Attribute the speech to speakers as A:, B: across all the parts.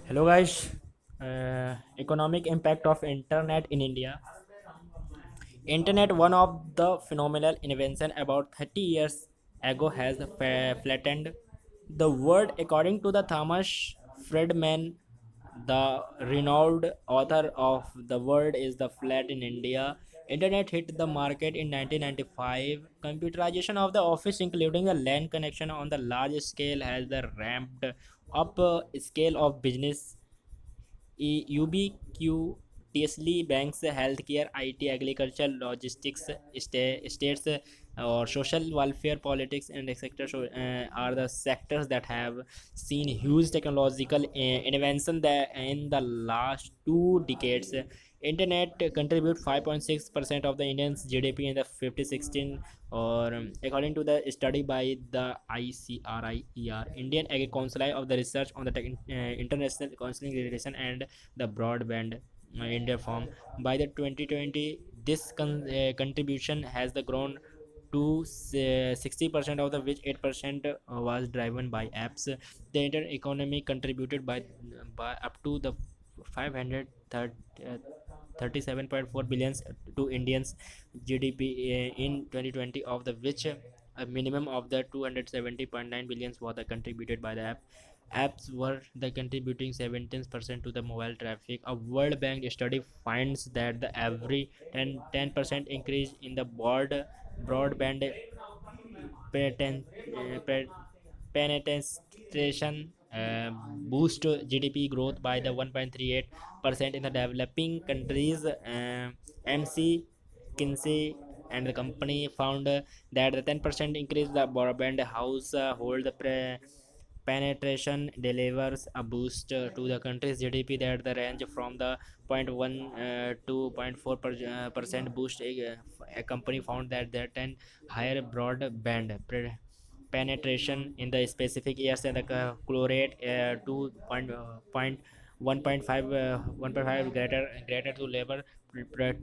A: Hello guys. Economic impact of internet in India. Internet, one of the phenomenal invention about 30 years ago, has flattened the world. According to the Thomas Friedman, the renowned author of The World is the Flat in India. Internet hit the market in 1995. Computerization of the office, including a LAN connection on the large scale, has the ramped up scale of business ubiquitously. Banks, healthcare, IT, agriculture, logistics, states, or social welfare, politics, and etc. Are the sectors that have seen huge technological innovation in the last 2 decades. Internet contribute 5.6% of the Indians GDP in the 2016, or according to the study by the ICRIER, Indian Council of the Research on the International Counseling Relation and the Broadband India form. By the 2020, this contribution has the grown to 60%, of the which 8% was driven by apps. The internet economy contributed by up to the 537.4 billions to Indians GDP in 2020, of the which a minimum of the 270.9 billions was contributed by the app. Apps were the contributing 17% to the mobile traffic. A World Bank study finds that the every 10% increase in the broadband patent, penetration boost GDP growth by the 1.38% in the developing countries. MC Kinsey and the company found that the 10% increase the broadband household penetration delivers a boost to the country's GDP that the range from the 0.1 to 0.4% boost. A company found that the 10 higher broadband penetration in the specific years and the chlorate to 1.5 greater to labor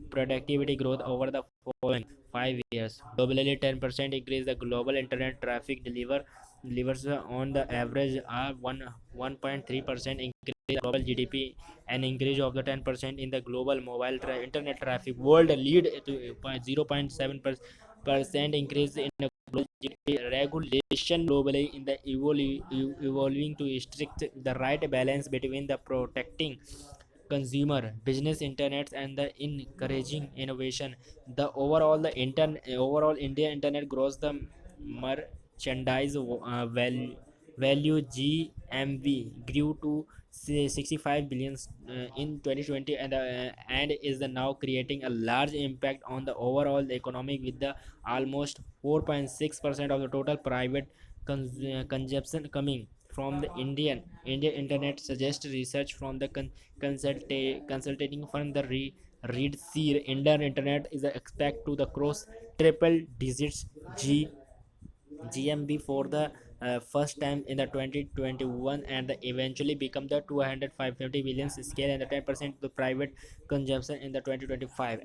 A: productivity growth over the following 5 years. Globally, 10% increase the global internet traffic delivers on the average 1.3% increase in global GDP. An increase of the 10% in the global mobile internet traffic world lead to 0.7% increase in the global GDP. Regulation globally in the evolving to strict the right balance between the protecting consumer business internets and the encouraging innovation. The overall India internet grows the merchandise value GMV grew to 65 billions in 2020, and is the now creating a large impact on the overall economy with the almost 4.6% of the total private consumption coming from the India internet, suggests research from the consulting firm the Reed C. Indian internet is expect to the cross triple digits GMB for the first time in the 2021, and eventually become the 250 billion scale and the 10% the private consumption in the 2025.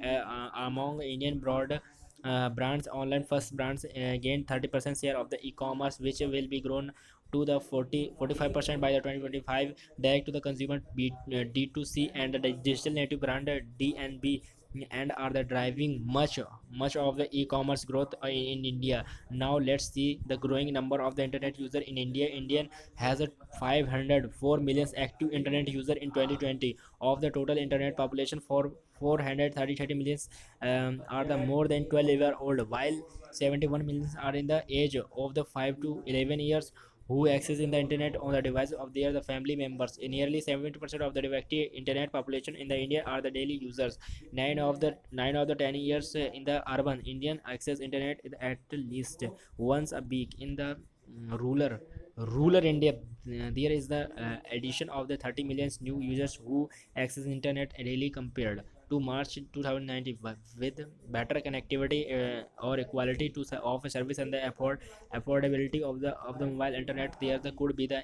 A: Among Indian brands, online first brands gained 30% share of the e-commerce, which will be grown to the 45% by the 2025. Direct to the consumer D2C and the digital native brand DNB and are the driving much of the e-commerce growth in India. Now let's see the growing number of the internet user in India. Indian has a 504 million active internet user in 2020. Of the total internet population, for 430 millions are the more than 12-year old, while 71 millions are in the age of the 5 to 11 years who access in the internet on the device of their the family members. Nearly 70% of the active internet population in the India are the daily users. 9 of the 10 years in the urban Indian access internet at least once a week. In the rural India, there is the addition of the 30 million new users who access internet daily compared to March 2019, with better connectivity or equality to of a service and the affordability of the mobile internet. There the could be the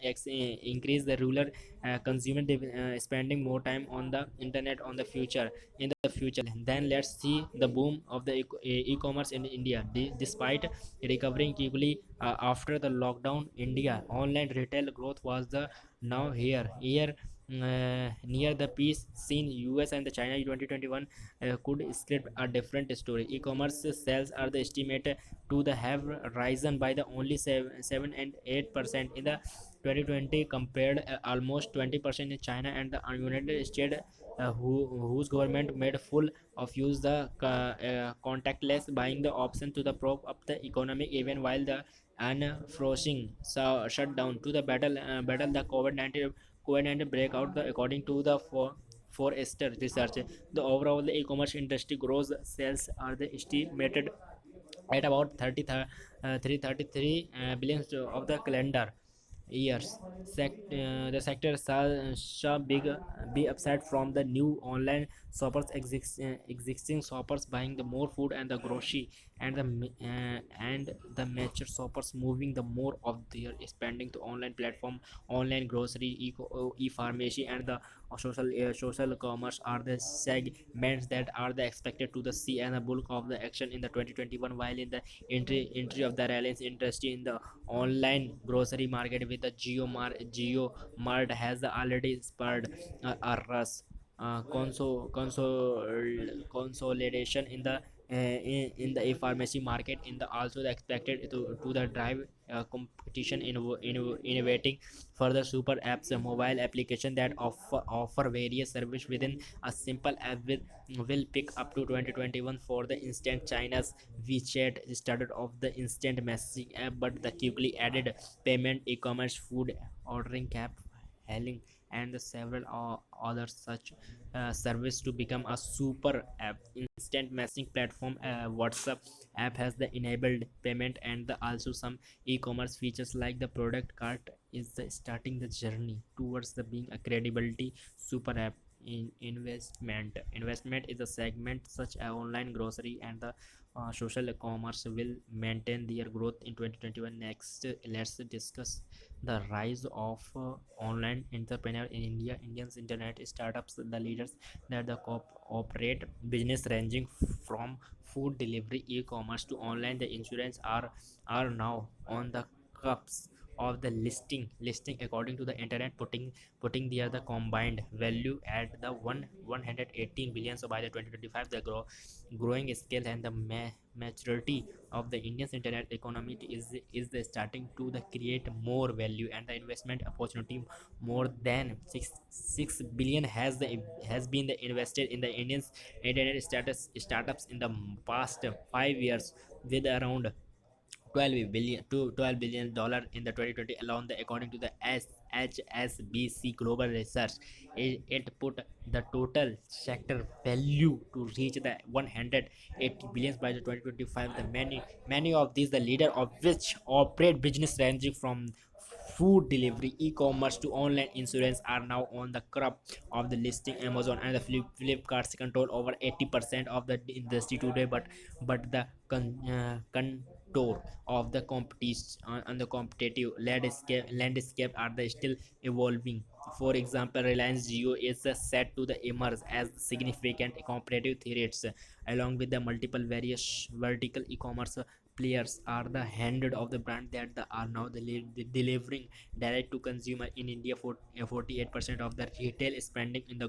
A: increase the rural consumer spending more time on the internet on the future in the future. Then let's see the boom of the e-commerce in India. Despite recovering quickly after the lockdown, India online retail growth was the now here near the peace scene, US and the China 2021 could script a different story. E-commerce sales are the estimated to the have risen by the only 7 and 8% in the 2020, compared almost 20% in China and the United States, whose government made full of use the contactless buying the option to the prop up the economic even while the unfrozen so shut down to the battle the COVID-19 breakout. According to the Forrester research, the overall the e-commerce industry gross sales are the estimated at about 333 billion of the calendar years. The sector saw be upside from the new online shoppers existing shoppers buying the more food and the grocery, and the mature shoppers moving the more of their spending to online platform. Online grocery, e-pharmacy, and the social commerce are the segments that are the expected to the see and the bulk of the action in the 2021, while in the entry of the Reliance industry in the online grocery market with the Geo Mart has already spurred a rush consolidation in the in the e-pharmacy market in the also the expected to the drive competition innovating further super apps, a mobile application that offer various service within a simple app will pick up to 2021 for the instant. China's WeChat started off the instant messaging app, but the quickly added payment, e-commerce, food ordering, cab hailing, and the several other such service to become a super app. Instant messaging platform WhatsApp app has the enabled payment and the also some e-commerce features like the product cart is the starting the journey towards the being a credibility super app. In investment is a segment such as online grocery and the social commerce will maintain their growth in 2021. Next, let's discuss the rise of online entrepreneur in India. Indians internet startups, the leaders that the operate business ranging from food delivery, e-commerce to online the insurance are now on the cups of the listing according to the internet, putting there the combined value at the 118 billion. So by the 2025, the growing scale and the maturity of the Indian internet economy is the starting to the create more value and the investment opportunity. More than 6 billion has been the invested in the Indian internet startups in the past 5 years, with around 12 billion dollar in the 2020 alone, according to the HSBC Global Research. It put the total sector value to reach the 180 billions by the 2025. The many of these, the leader of which operate business ranging from food delivery, e-commerce to online insurance, are now on the crop of the listing. Amazon and the Flipkart's control over 80% of the industry today, but the contour of the competition and the competitive landscape are they still evolving. For example, Reliance Jio is set to the emerge as significant competitive threats along with the multiple various vertical e-commerce players are the handed of the brand that are now delivering direct to consumer in India. For 48% of the retail spending in the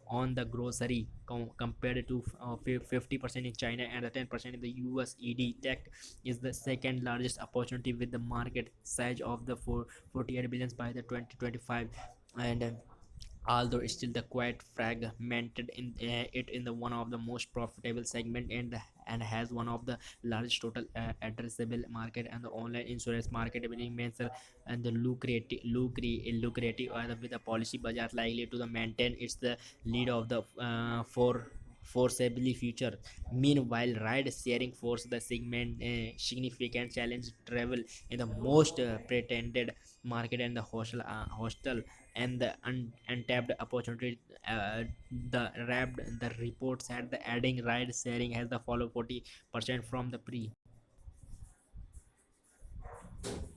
A: on the grocery compared to 50% in China and the 10% in the US. ED tech is the second largest opportunity with the market size of the 48 billions by the 2025, and although it's still the quite fragmented in it in the one of the most profitable segment, and has one of the largest total addressable market, and the online insurance market remains and the lucrative with the policy budget likely to the maintain its the lead of the for foreseeable future. Meanwhile, ride sharing force the segment significant challenge travel in the most pretended market, and the hostel and the untapped opportunity. The report said the adding ride sharing has the follow 40% from the pre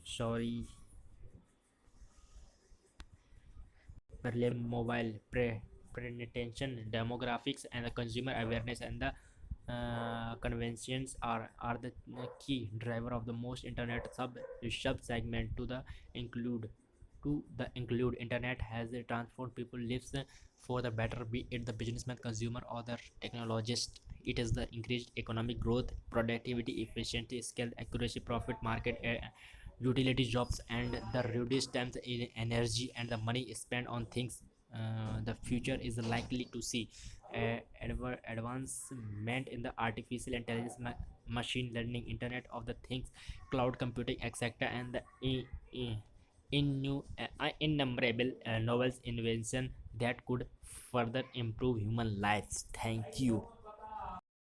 A: sorry mobile penetration, demographics, and the consumer awareness, and the conventions are the key driver of the most internet sub segment to the include to the include internet has transformed people lives for the better, be it the businessman, consumer, or the technologist. It is the increased economic growth, productivity, efficiency, skill, accuracy, profit, market, utility jobs, and the reduced times in energy and the money spent on things. The future is likely to see advancement in the artificial intelligence, machine learning, internet of the things, cloud computing, etc., and the innumerable novel invention that could further improve human lives. Thank you.